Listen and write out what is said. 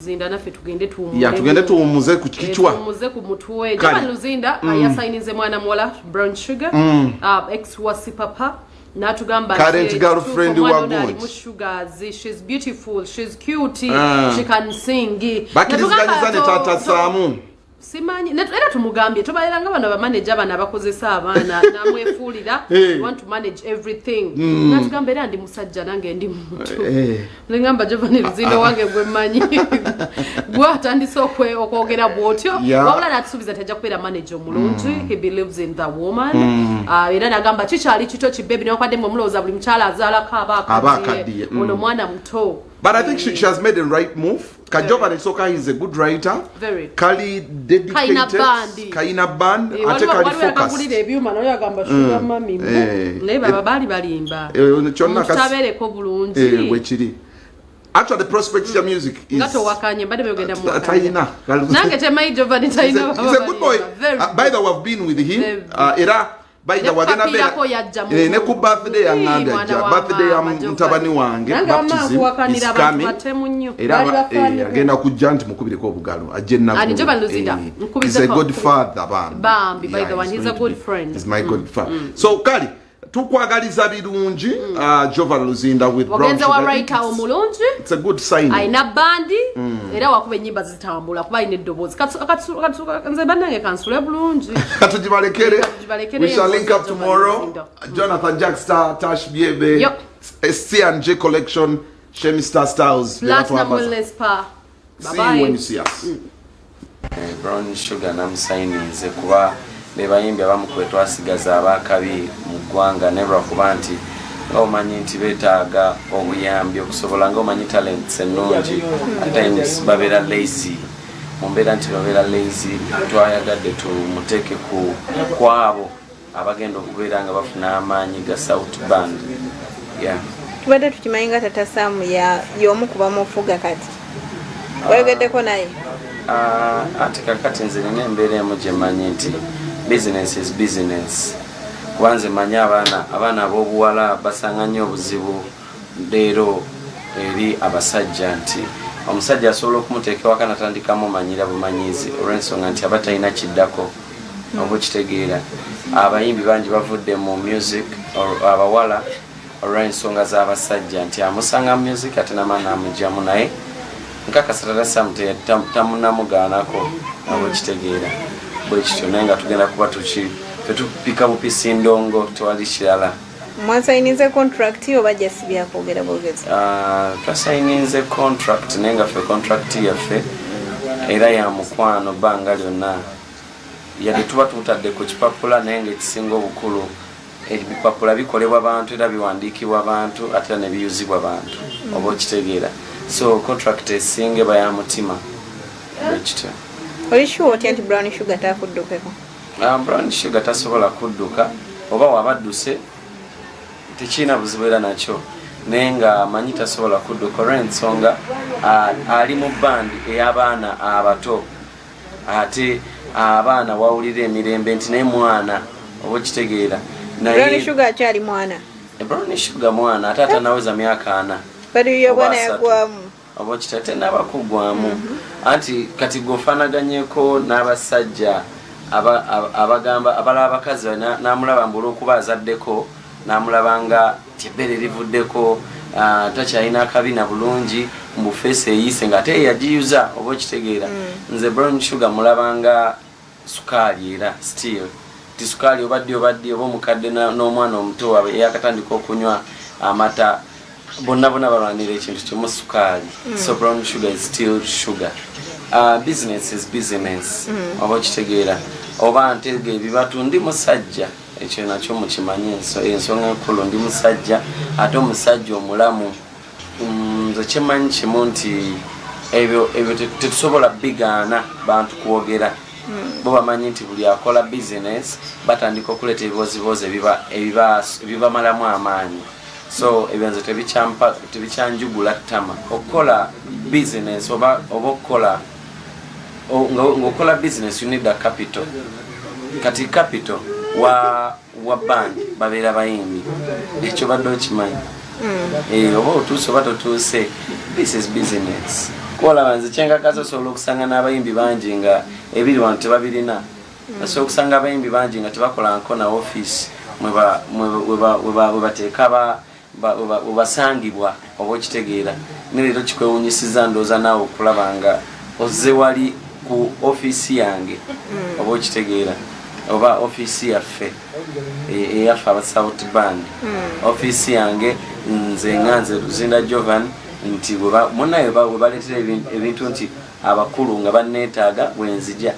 Luzinda nafe tugende tuwumuze. Ya tugende tuwumuze ku kichwa. Tuwumuze ku mutwe. Jaba Luzinda yasainize mwana muwala Brown Sugar. Ex wasi papa. Natugamba current girlfriend wa good. She's beautiful, she's cute, she can sing. Bakirizagizane tata Samu. Simanyi era tumugambye tobalanga bana ba manager bana bakozesa abana namwefulira you want to manage everything natugamba era ndi musajja nange ndi muntu ngamba Giovanni Luzinda wange gwe manyi gwatandise okwogera bwotyo wabula natusubiza tajja kubeera manager omulungi he believes in the woman era nagamba kikyali kito kibebi nakwadde mu mulooza buli mukyala azaalako abakadiye ono mwana muto. But I think she has made the right move. Kajoba Nesoka is a good writer. Very. Kali dedicated. Kaina band. Ate kali focus. Actually, the prospects of music is. It's a good boy. By the way, I've been with him. By the wagena be ne ku birthday yanganda birthday ya mtabani wange baptism is coming era agenda kujja nti mukubireko obugalo ajenna he's a good father bambi by the one he's a good friend he's my good father so kali tukwagaliza birungi Giovanni Luzinda with Brown Sugar. Writer omulungi. It's a good sign. Aina bandi era wakuba enyimba zitambula kuba ine dobozi nze banange kansule bulungi. Katujibalekere. We shall link up tomorrow. Jonathan Jackstar, Tash Biebe, C&J Collection, Shemistar Styles. Platinum Wellness Spa. See you when you see us. Brown Sugar namusainize kuba bebayimbi abamu kwetwasigaza abakabi mu ggwanga nebra kuba nti omanyi nti betaaga obuyambi okusobola ng'omanyi talents ennungi at times babeera lazy mumbeera nti babeera lazy twayagadde tumuteeke ku abo abagenda okubeera nga bafuna amaanyi ga South Band. Tubadde tukimanyi nga tata Samu y'omu ku bamufuga kati oyogeddeko naye ate kakati nze nina embeera emu gye mmanyi nti business is business. Kubanze manya abana ab'obuwala basanga nnyo obuzibu leero eri abasajja nti omusajja asobola okumuteeka waka natandikamu omanyira bumanyizi olw'ensonga nti aba talina kiddako oba okitegeera. Abayimbi bangi bavudde mu music abawala olw'ensonga z'abasajja nti amusanga mu music ate namaana amugyamu naye nkakasa tata Samu tamunamugaanako oba okitegeera. Bwe kityo naye nga tugenda kuba tetupika bupisi endongo tewali kirala. Mwasainize contract oba just byakwogera bwogezi? Twasainize contract naye nga ffe contract yaffe era ya mukwano bbanga lyonna yali tuba tutadde ku kipapula naye ng'ekisinga obukulu ebipapula bikolebwa bantu era biwandiikibwa bantu ate ne biyuzibwa bantu oba okitegeera. So contract esinga eba ya mutima bwe kityo. Oli sure otya nti Brown Sugar takuddukeko? Brown Sugar tasobola kudduka oba wabadduse tekirina buzibu era nakyo naye nga manyi tasobola kudduka olw'ensonga ali mu bandi ey'abaana abato ate abaana wawulira emirembe nti naye mwana oba okitegeera. Brown Sugar akyali mwana? Brown Sugar mwana ate atanaweza myaka 4. Kati yo bwana yagwamu oba kitate n'abakugwamu anti kati gofanaganyeko n'abasajja abagamba abalaba abakazi n'amulaba mbula okuba azaddeko n'amulaba nga tebere livuddeko takyalina akabina bulungi mu face eyise nga ate yagiyuza oba okitegeera. Nze Brown Sugar mulabanga sukaali era still ti sukaali obadde oba omukadde n'omwana omuto eyakatandika okunywa amata bonna balwanira ekintu kimu sukaali. So Brown Sugar is still sugar. Business is business oba okitegeera oba ntege ebibatu ndi musajja ekyo nakyo mukimanyi ensonga enkulu ndi musajja ate omusajja omulamu. Nze kimanyi kimu nti ebyo tetusobola bigaana bantu kwogera bo bamanyi nti buli akola business batandika okuleeta ebibozibozi ebibamalamu amaanyi. So ebyanze tebikyanjugula ttama okukola business oba okukola ngokola business you need a capital. Kati capital wa band babeera bayimbi ekyo badde okimanyi oba otuuse oba totuuse this is business. kola banze chenga kaso solo kusanga n'abayimbi bangi nga ebiri wantu tebabirina so kusanga abayimbi bangi nga tebakola nkona office mwe bateeka basangibwa oba okitegeera nirero kikwewunyisiza ndooza naawe okulaba nga ozze wali ku office yange oba okitegeera oba office yaffe eyaffe aba South Band office yange nze Luzinda Jovan nti munaye bwe baleetera ebintu nti abakulu nga banneetaaga bwenzija